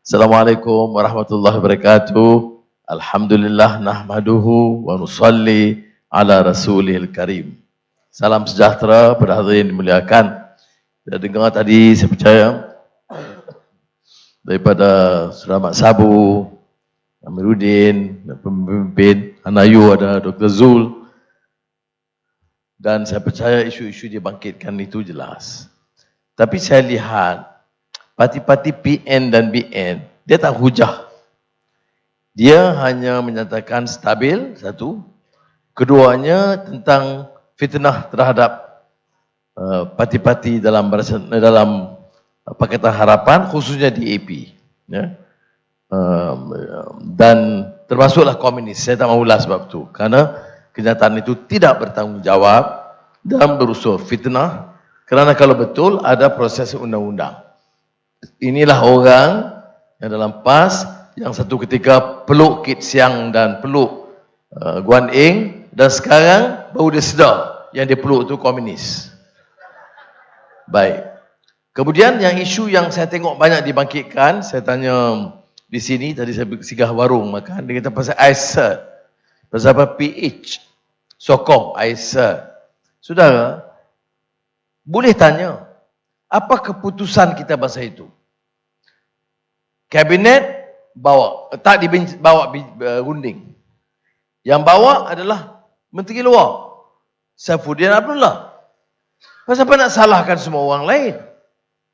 Assalamualaikum warahmatullahi wabarakatuh. Alhamdulillah nahmaduhu wa nusalli ala rasulil karim. Salam sejahtera pada hadirin dimuliakan. Kita dengar tadi, saya percaya, daripada Saudara Mat Sabu, Amiruddin, dan pemimpin Anayu ada Dr. Zul. Dan saya percaya isu-isu dibangkitkan itu jelas. Tapi saya lihat parti-parti PN dan BN, dia tak hujah. Dia hanya menyatakan stabil, satu. Keduanya tentang fitnah terhadap parti-parti dalam Pakatan Harapan, khususnya DAP. Ya. Dan termasuklah komunis. Saya tak mahu ulas sebab itu. Kerana kenyataan itu tidak bertanggungjawab dan berunsur fitnah. Kerana kalau betul ada proses undang-undang. Inilah orang yang dalam PAS yang satu ketika peluk Kit Siang dan peluk Guan Eng, dan sekarang baru dia sedar yang dia peluk itu komunis. Baik. Kemudian yang isu yang saya tengok banyak dibangkitkan, saya tanya di sini, tadi saya singgah warung makan, dia kata pasal ICER. Pasal apa? PH. Sokong ICER. Saudara, boleh tanya, apa keputusan kita pasal itu? Kabinet bawa, tak bawa runding. Yang bawa adalah Menteri Luar, Saifuddin Abdullah. Pasal apa nak salahkan semua orang lain?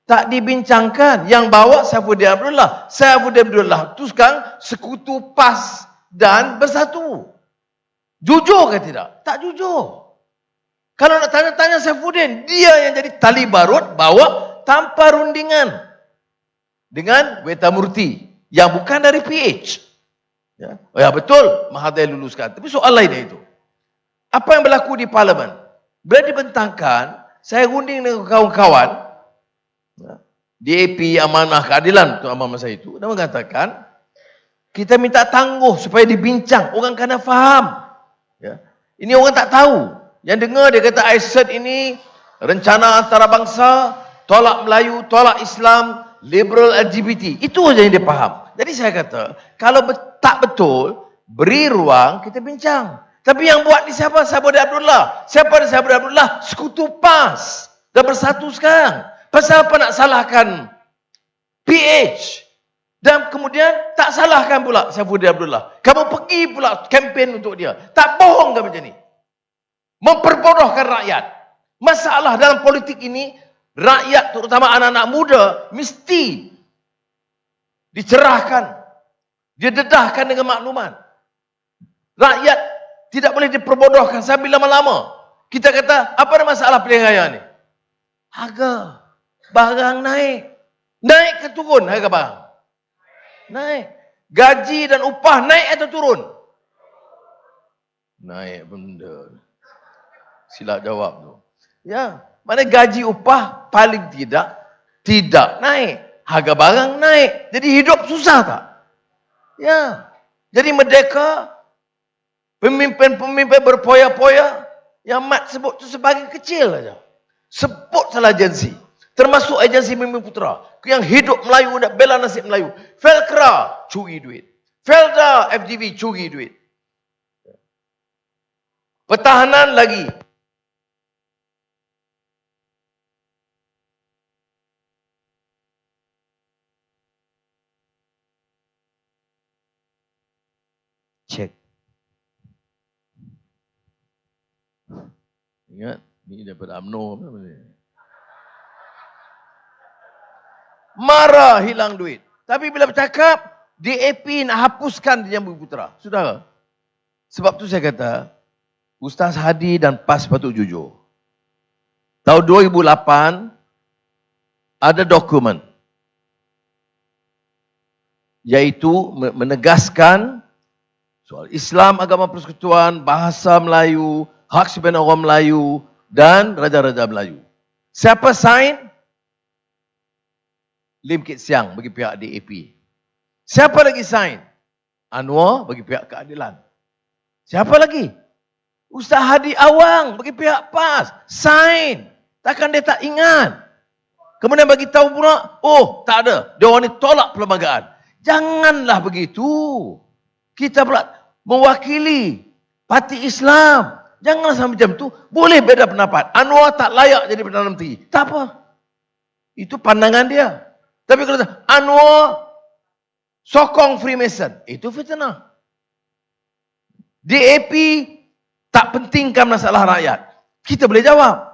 Tak dibincangkan. Yang bawa Saifuddin Abdullah. Saifuddin Abdullah itu sekarang sekutu PAS dan Bersatu. Jujur ke tidak? Tak jujur. Kalau nak tanya-tanya Saifuddin, dia yang jadi tali barut bawa tanpa rundingan dengan Weta Murti yang bukan dari PH. Ya, oh ya betul, Mahathir luluskan. Tapi soal lainnya itu. Apa yang berlaku di Parlimen? Bila dibentangkan, saya runding dengan kawan-kawan, ya, DAP, Amanah Keadilan, tu amanah masa itu, dan mengatakan, kita minta tangguh supaya dibincang, orang kena faham. Ya. Ini orang tak tahu. Yang dengar dia kata ICER ini rencana antarabangsa, tolak Melayu, tolak Islam, liberal LGBT. Itu saja yang dia faham. Jadi saya kata, kalau tak betul, beri ruang kita bincang. Tapi yang buat ni siapa? Saifuddin Abdullah. Siapa dia Saifuddin Abdullah? Sekutu PAS. Dah bersatu sekarang. Pasal apa nak salahkan PH? Dan kemudian tak salahkan pula Saifuddin Abdullah. Kamu pergi pula kempen untuk dia. Tak bohong ke macam ni? Memperbodohkan rakyat. Masalah dalam politik ini, rakyat terutama anak-anak muda mesti dicerahkan, didedahkan dengan makluman. Rakyat tidak boleh diperbodohkan sambil lama-lama. Kita kata, apa ada masalah pilihan raya ni? Harga barang naik. Naik ke turun harga barang? Naik. Gaji dan upah naik atau turun? Naik benda. Silap jawab tu. Ya, mana gaji upah paling tidak naik. Harga barang naik. Jadi hidup susah tak? Ya. Jadi merdeka, pemimpin-pemimpin berpoya-poya, yang Mat sebut tu sebagai kecil saja. Sebut salah agensi. Termasuk agensi Mimi Putra. Yang hidup Melayu, nak bela nasib Melayu. Felkra, curi duit. Felda, FDV, curi duit. Pertahanan lagi. Cek. Ingat, ni daripada UMNO. Marah hilang duit. Tapi bila bercakap, DAP nak hapuskan Yang Bumi-Putera. Saudara, sebab tu saya kata, Ustaz Hadi dan PAS patut jujur. Tahun 2008, ada dokumen, iaitu menegaskan soal Islam, agama persekutuan, bahasa Melayu, hak sebenar orang Melayu, dan Raja-Raja Melayu. Siapa sign? Lim Kit Siang bagi pihak DAP. Siapa lagi sign? Anwar bagi pihak Keadilan. Siapa lagi? Ustaz Hadi Awang bagi pihak PAS. Sign. Takkan dia tak ingat? Kemudian bagi tahu pula, oh tak ada. Dia orang ni tolak perlembagaan. Janganlah begitu. Kita pula mewakili parti Islam. Janganlah sampai macam tu. Boleh beda pendapat. Anwar tak layak jadi Perdana Menteri. Tak apa. Itu pandangan dia. Tapi kalau Anwar sokong Freemason, itu fitnah. DAP tak pentingkan masalah rakyat. Kita boleh jawab.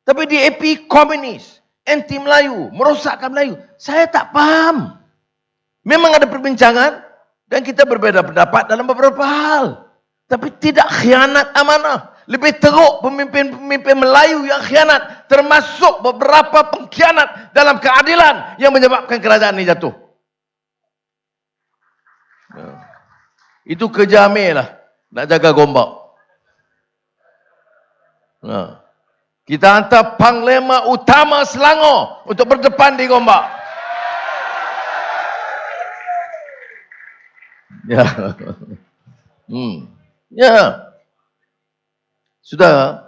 Tapi DAP komunis, anti Melayu, merosakkan Melayu. Saya tak faham. Memang ada perbincangan dan kita berbeza pendapat dalam beberapa hal. Tapi tidak khianat amanah. Lebih teruk pemimpin-pemimpin Melayu yang khianat. Termasuk beberapa pengkhianat dalam keadilan yang menyebabkan kerajaan ini jatuh. Itu kerja Amir lah. Nak jaga Gombak. Kita hantar Panglima Utama Selangor untuk berdepan di Gombak. Ya. Ya. Sudah.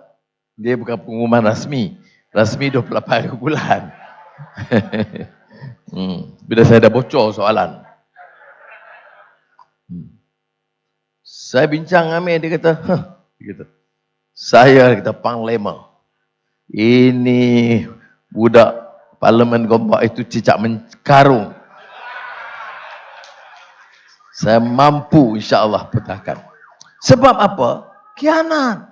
Dia bukan pengumuman rasmi. Rasmi 28 hari bulan. Bila saya dah bocor soalan. Saya bincang Amir, dia kata, saya kata Panglima. Ini budak Parlimen Gombak itu cicak menkarung. Saya mampu insya-Allah petahkan. Sebab apa? Khianat.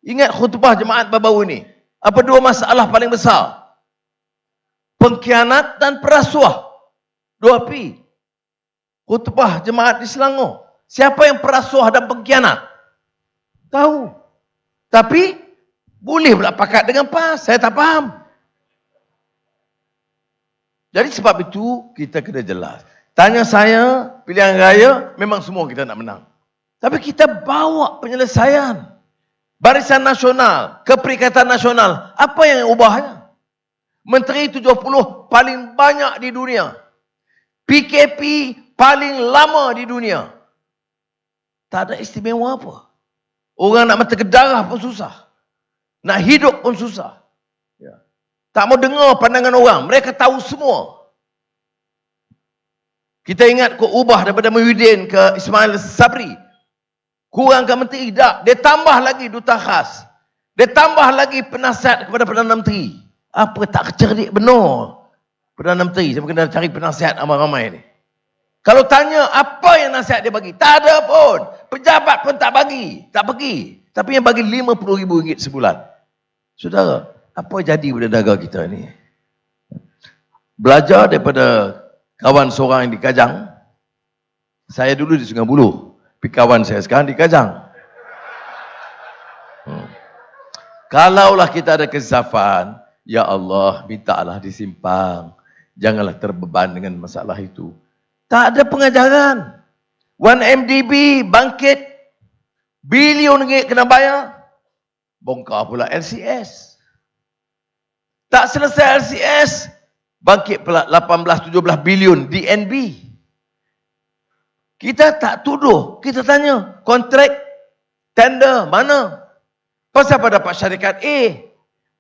Ingat khutbah jemaat baru-baru ini. Apa dua masalah paling besar? Pengkhianat dan perasuah. Dua P. Khutbah jemaat di Selangor. Siapa yang perasuah dan pengkhianat? Tahu. Tapi boleh pula pakat dengan PAS. Saya tak faham. Jadi sebab itu kita kena jelas. Tanya saya, pilihan raya, memang semua kita nak menang. Tapi kita bawa penyelesaian. Barisan Nasional, Keperikatan Nasional, apa yang ubahnya? Menteri 70 paling banyak di dunia. PKP paling lama di dunia. Tak ada istimewa apa. Orang nak mata ke darah pun susah. Nak hidup pun susah. Ya. Tak mau dengar pandangan orang. Mereka tahu semua. Kita ingat kau ubah daripada Muhyiddin ke Ismail Sabri. Kurangkan menteri. Tak. Dia tambah lagi duta khas. Dia tambah lagi penasihat kepada Perdana Menteri. Apa tak cerdik benar Perdana Menteri. Saya kena cari penasihat ramai-ramai ni. Kalau tanya apa yang nasihat dia bagi. Tak ada pun. Pejabat pun tak bagi. Tak pergi. Tapi yang bagi RM50,000 sebulan. Saudara, apa jadi pada negara kita ni? Belajar daripada kawan seorang yang di Kajang. Saya dulu di Sungai Buloh. Tapi kawan saya sekarang di Kajang. Kalaulah kita ada kesafan, ya Allah, mintalah disimpang. Janganlah terbeban dengan masalah itu. Tak ada pengajaran. 1MDB bangkit. Bilion ringgit kena bayar. Bongkar pula LCS. Tak selesai LCS. Bangkit pula 18-17 bilion DNB. Kita tak tuduh. Kita tanya. Kontrak, tender, mana? Pasal apa dapat syarikat A?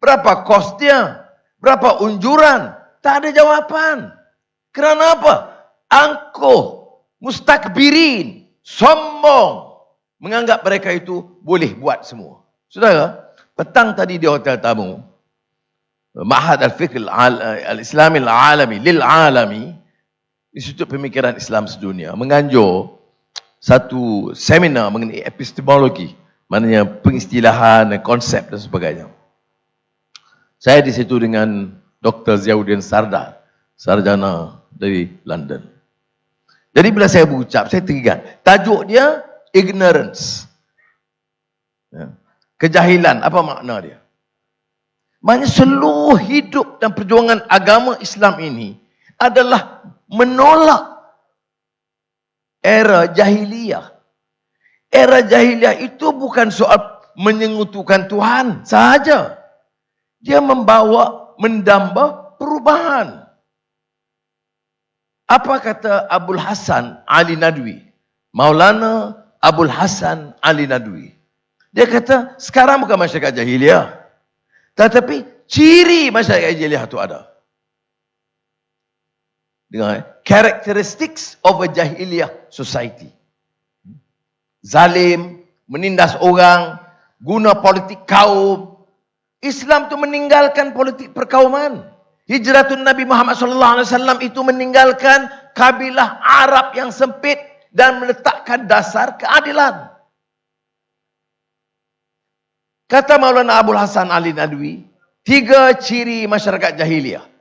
Berapa kos dia? Berapa unjuran? Tak ada jawapan. Kerana apa? Angkuh, mustakbirin, sombong. Menganggap mereka itu boleh buat semua. Saudara, petang tadi di hotel tamu, Ma'had Al-Fiqh Al-Islami Al-Alami Lil-Alami, Institut Pemikiran Islam Sedunia, menganjur satu seminar mengenai epistemologi, maknanya pengistilahan, konsep dan sebagainya. Saya di situ dengan Dr. Ziauddin Sardar, sarjana dari London. Jadi bila saya berucap, saya teringat. Tajuk dia, ignorance. Kejahilan, apa makna dia? Maknanya seluruh hidup dan perjuangan agama Islam ini adalah menolak era jahiliyah. Era jahiliyah itu bukan soal menyengutukan Tuhan sahaja. Dia mendamba perubahan. Apa kata Abul Hasan Ali Nadwi? Maulana Abul Hasan Ali Nadwi. Dia kata, sekarang bukan masyarakat jahiliyah. Tetapi ciri masyarakat jahiliyah itu ada. Dengar, characteristics of a jahiliyah society. Zalim, menindas orang, guna politik kaum. Islam tu meninggalkan politik perkauman. Hijratun Nabi Muhammad SAW itu meninggalkan kabilah Arab yang sempit dan meletakkan dasar keadilan. Kata Maulana Abul Hasan Ali Nadwi, 3 ciri masyarakat jahiliyah.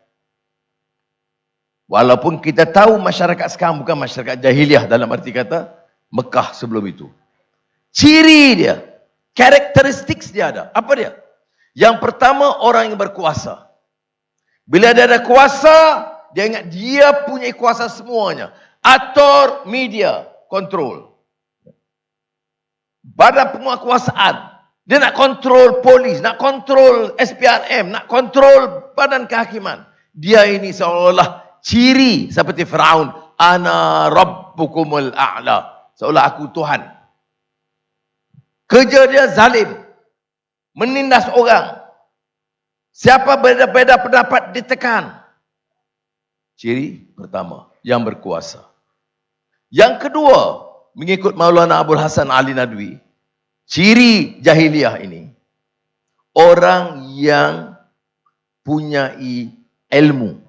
Walaupun kita tahu masyarakat sekarang bukan masyarakat jahiliyah dalam arti kata Mekah sebelum itu. Ciri dia, karakteristik dia ada. Apa dia? Yang pertama, orang yang berkuasa. Bila dia ada kuasa, dia ingat dia punya kuasa semuanya. Atur media, kontrol. Badan penguasaan. Dia nak kontrol polis, nak kontrol SPRM, nak kontrol badan kehakiman. Dia ini seolah-olah ciri seperti Firaun, ana rabbukumul a'la, seolah aku Tuhan. Kerja dia zalim, menindas orang. Siapa berbeza pendapat ditekan. Ciri pertama, yang berkuasa. Yang kedua, mengikut Maulana Abul Hasan Ali Nadwi, ciri jahiliyah ini, orang yang punyai ilmu,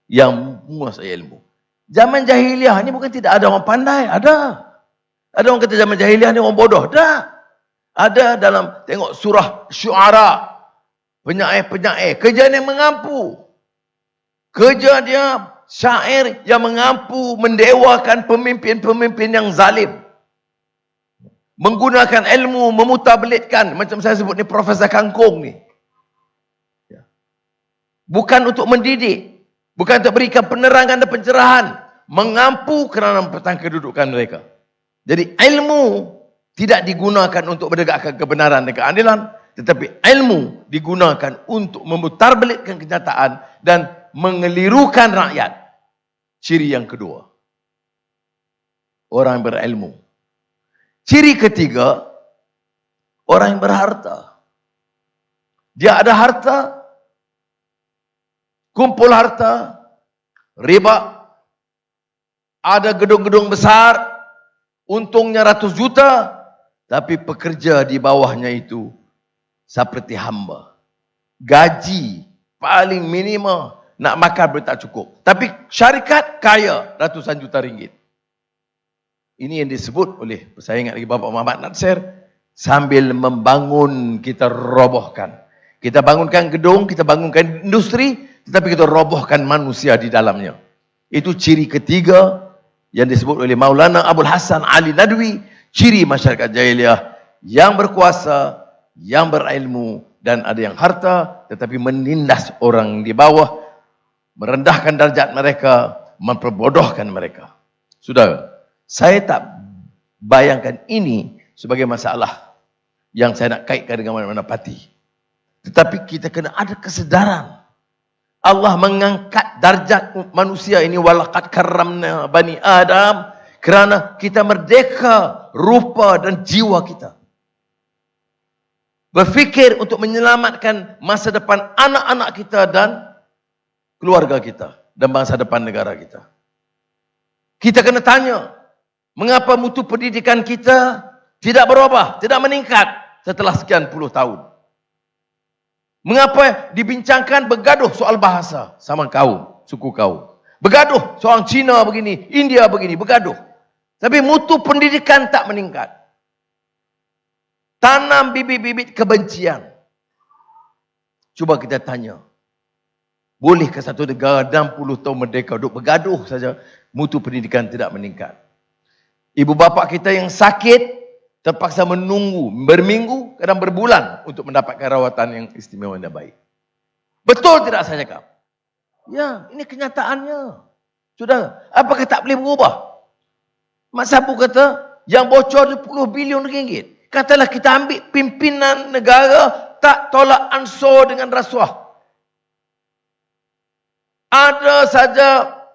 yang menguasai ilmu. Zaman jahiliyah ni bukan tidak ada orang pandai, ada. Ada orang kata zaman jahiliyah ni orang bodoh, ada. Ada dalam tengok surah Syu'ara, penyair-penyair, kerja yang mengampu. Kerja dia syair yang mengampu, mendewakan pemimpin-pemimpin yang zalim. Menggunakan ilmu, memutabelitkan, macam saya sebut ni Profesor Kangkung ni. Bukan untuk mendidik. Bukan untuk berikan penerangan dan pencerahan. Mengampu kerana mempertahankan kedudukan mereka. Jadi ilmu tidak digunakan untuk menegakkan kebenaran dan keadilan. Tetapi ilmu digunakan untuk memutarbelitkan kenyataan dan mengelirukan rakyat. Ciri yang kedua. Orang yang berilmu. Ciri ketiga. Orang yang berharta. Dia ada harta. Kumpul harta, riba, ada gedung-gedung besar, untungnya ratus juta, tapi pekerja di bawahnya itu seperti hamba. Gaji paling minima, nak makan boleh tak cukup. Tapi syarikat kaya ratusan juta ringgit. Ini yang disebut oleh, saya ingat lagi Bapak Muhammad Natsir, sambil membangun kita robohkan. Kita bangunkan gedung, kita bangunkan industri, tetapi kita robohkan manusia di dalamnya. Itu ciri ketiga yang disebut oleh Maulana Abul Hasan Ali Nadwi. Ciri masyarakat jahiliyah yang berkuasa, yang berilmu, dan ada yang harta, tetapi menindas orang di bawah, merendahkan darjat mereka, memperbodohkan mereka. Saudara, saya tak bayangkan ini sebagai masalah yang saya nak kaitkan dengan mana-mana parti. Tetapi kita kena ada kesedaran. Allah mengangkat darjat manusia ini, walaqad karramna bani Adam, kerana kita merdeka rupa dan jiwa kita. Berfikir untuk menyelamatkan masa depan anak-anak kita dan keluarga kita dan masa depan negara kita. Kita kena tanya, mengapa mutu pendidikan kita tidak berubah, tidak meningkat setelah sekian puluh tahun? Mengapa dibincangkan bergaduh soal bahasa sama kaum, suku kaum? Bergaduh soal Cina begini, India begini, bergaduh. Tapi mutu pendidikan tak meningkat. Tanam bibit-bibit kebencian. Cuba kita tanya. Bolehkah satu negara 60 tahun merdeka duduk bergaduh saja, mutu pendidikan tidak meningkat? Ibu bapa kita yang sakit terpaksa menunggu berminggu, kadang berbulan untuk mendapatkan rawatan yang istimewa dan baik. Betul tidak saya cakap? Ya, ini kenyataannya. Sudah, apakah tak boleh berubah? Mak Sabu kata, yang bocor 10 bilion ringgit. Katalah kita ambil pimpinan negara, tak tolak ansur dengan rasuah. Ada saja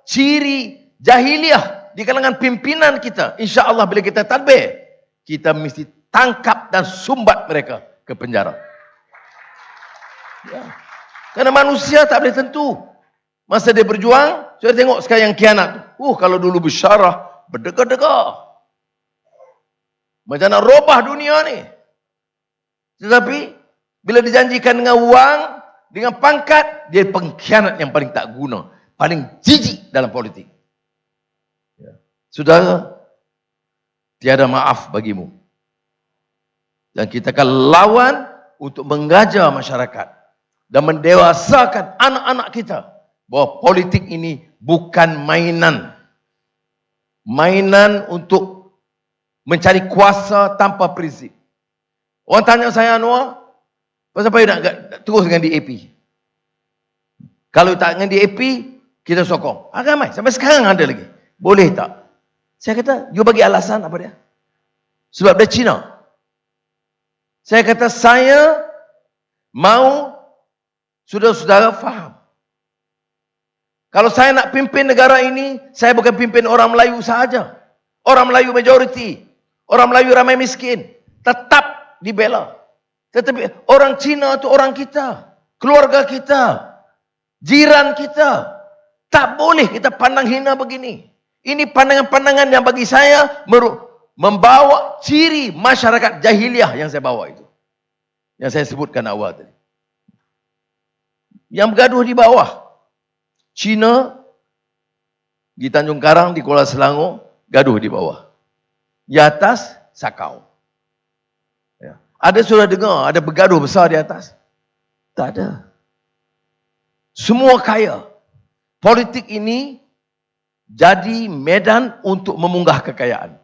ciri jahiliyah di kalangan pimpinan kita. Insya Allah bila kita tadbir, kita mesti tangkap dan sumbat mereka ke penjara. Ya. Karena manusia tak boleh tentu. Masa dia berjuang, Sudah tengok sekarang yang kianat tu. Kalau dulu bersyarah, berdegah-degah. Macam nak robah dunia ni. Tetapi, bila dijanjikan dengan wang, dengan pangkat, dia pengkhianat yang paling tak guna. Paling jijik dalam politik. Saudara, tiada maaf bagimu. Dan kita akan lawan untuk mengajar masyarakat dan mendewasakan anak-anak kita bahawa politik ini bukan mainan. Mainan untuk mencari kuasa tanpa prinsip. Orang tanya saya, Anwar, pasal apa nak terus dengan DAP? Kalau tak dengan DAP, kita sokong. Ramai, sampai sekarang ada lagi. Boleh tak? Saya kata, you bagi alasan apa dia? Sebab dia Cina. Saya kata, saya mau saudara-saudara faham. Kalau saya nak pimpin negara ini, saya bukan pimpin orang Melayu sahaja. Orang Melayu majoriti. Orang Melayu ramai miskin. Tetap dibela. Tetapi orang Cina itu orang kita. Keluarga kita. Jiran kita. Tak boleh kita pandang hina begini. Ini pandangan-pandangan yang bagi saya membawa ciri masyarakat jahiliah yang saya bawa itu. Yang saya sebutkan awal tadi. Yang bergaduh di bawah. Cina, di Tanjung Karang, di Kuala Selangor, gaduh di bawah. Di atas, sakau. Ya. Ada sudah dengar, ada bergaduh besar di atas? Tak ada. Semua kaya. Politik ini jadi medan untuk memunggah kekayaan.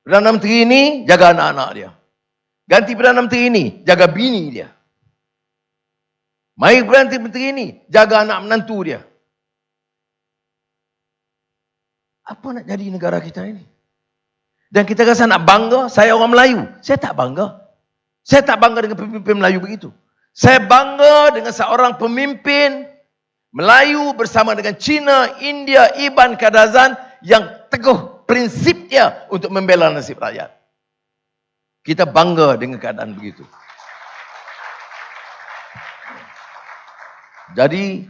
Perdana Menteri ini jaga anak-anak dia. Ganti Perdana Menteri ini jaga bini dia. Mari Perdana Menteri ini jaga anak menantu dia. Apa nak jadi negara kita ini? Dan kita rasa nak bangga, saya orang Melayu. Saya tak bangga. Saya tak bangga dengan pemimpin Melayu begitu. Saya bangga dengan seorang pemimpin Melayu bersama dengan Cina, India, Iban, Kadazan yang teguh prinsip dia untuk membela nasib rakyat. Kita bangga dengan keadaan begitu. Jadi,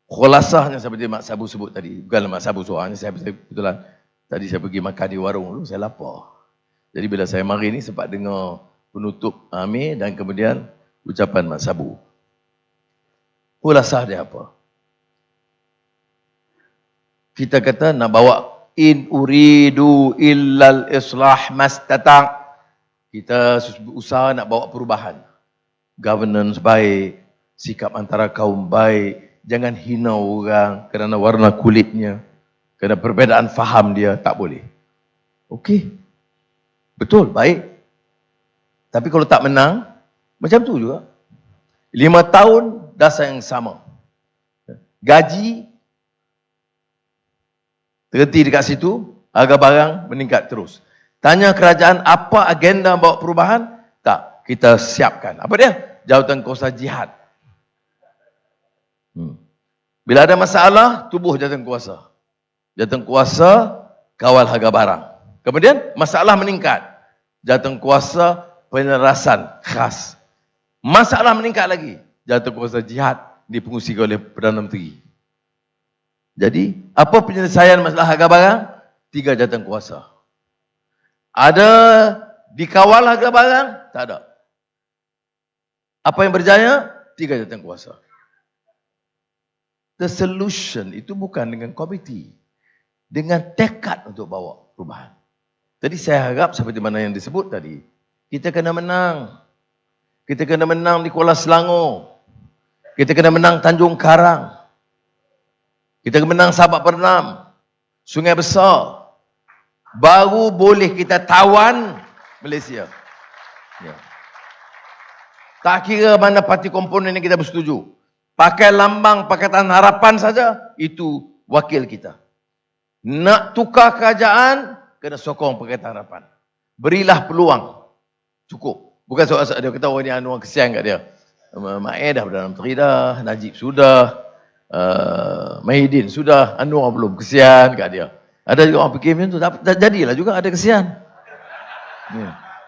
khulasahnya seperti Mak Sabu sebut tadi. Bukanlah Mak Sabu soalnya, saya kebetulan tadi saya pergi makan di warung dulu, saya lapar. Jadi bila saya mari ni sempat dengar penutup Amir dan kemudian ucapan Mak Sabu. Khulasah dia apa? Kita kata nak bawa in uridu illal islah mastata'. Kita usaha nak bawa perubahan. Governance baik, sikap antara kaum baik, jangan hina orang kerana warna kulitnya, kerana perbezaan faham dia, tak boleh. Okey. Betul, baik. Tapi kalau tak menang, macam tu juga. 5 tahun, dasar yang sama. Gaji, terhenti dekat situ, harga barang meningkat terus. Tanya kerajaan, apa agenda bawa perubahan? Tak, kita siapkan. Apa dia? Jawatan kuasa jihad. Bila ada masalah, tubuh jawatan kuasa. Jawatan kuasa, kawal harga barang. Kemudian, masalah meningkat. Jawatan kuasa, penerasan khas. Masalah meningkat lagi. Jawatan kuasa jihad dipengusikan oleh Perdana Menteri. Jadi, apa penyelesaian masalah harga barang? 3 jawatan kuasa. Ada dikawal harga barang? Tak ada. Apa yang berjaya? 3 jawatan kuasa. The solution itu bukan dengan komiti. Dengan tekad untuk bawa perubahan. Jadi saya harap seperti mana yang disebut tadi. Kita kena menang. Kita kena menang di Kuala Selangor. Kita kena menang Tanjung Karang. Kita kena menang Sabak Pernam. Sungai Besar. Baru boleh kita tawan Malaysia. Ya. Tak kira mana parti komponen yang kita bersetuju. Pakai lambang Pakatan Harapan saja, itu wakil kita. Nak tukar kerajaan, kena sokong Pakatan Harapan. Berilah peluang. Cukup. Bukan soal dia kata, oh ni Anwar kesian kat dia. Mak dah Perdana Menteri dah, Najib sudah, Mahidin sudah, Anwar belum, kesian kat dia. Ada juga orang fikir macam tu, jadilah juga ada kesian.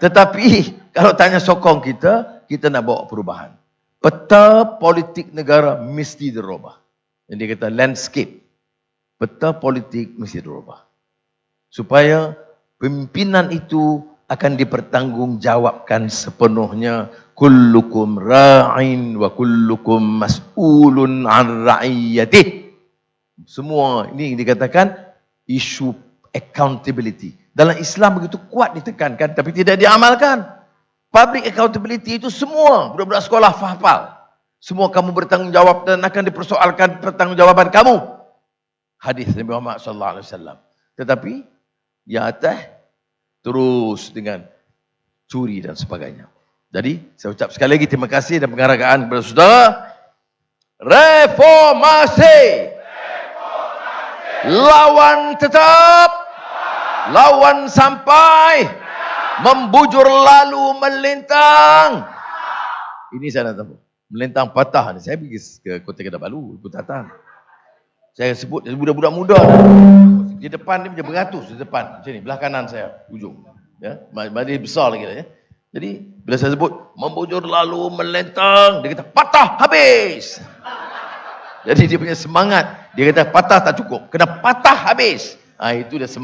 Tetapi, kalau tanya sokong kita nak bawa perubahan. Peta politik negara mesti dirubah. Yang dia kata landscape, peta politik mesti dirubah. Supaya pimpinan itu akan dipertanggungjawabkan sepenuhnya. Kullukum ra'in wa kullukum mas'ulun an ra'iyatih. Semua ini dikatakan isu accountability. Dalam Islam begitu kuat ditekankan tapi tidak diamalkan. Public accountability itu semua budak-budak sekolah hafal. Semua kamu bertanggungjawab dan akan dipersoalkan pertanggungjawaban kamu. Hadis Nabi Muhammad sallallahu alaihi wasallam. Tetapi yang atas terus dengan curi dan sebagainya. Jadi saya ucap sekali lagi terima kasih dan penghargaan kepada saudara. Reformasi. Lawan tetap. Lawan sampai. Membujur lalu melintang. Ini saya nak tahu. Melintang patah ni. Saya pergi ke Kota Kinabalu, Putatan. Saya sebut budak-budak muda. Di depan ni macam beratus di depan. Macam ni, belah kanan saya, ujung. Ya, masih besar lagi ya. Jadi, bila saya sebut membujur lalu melintang, dia kata patah habis. Jadi dia punya semangat, dia kata patah tak cukup, kena patah habis. Itu dia semangat.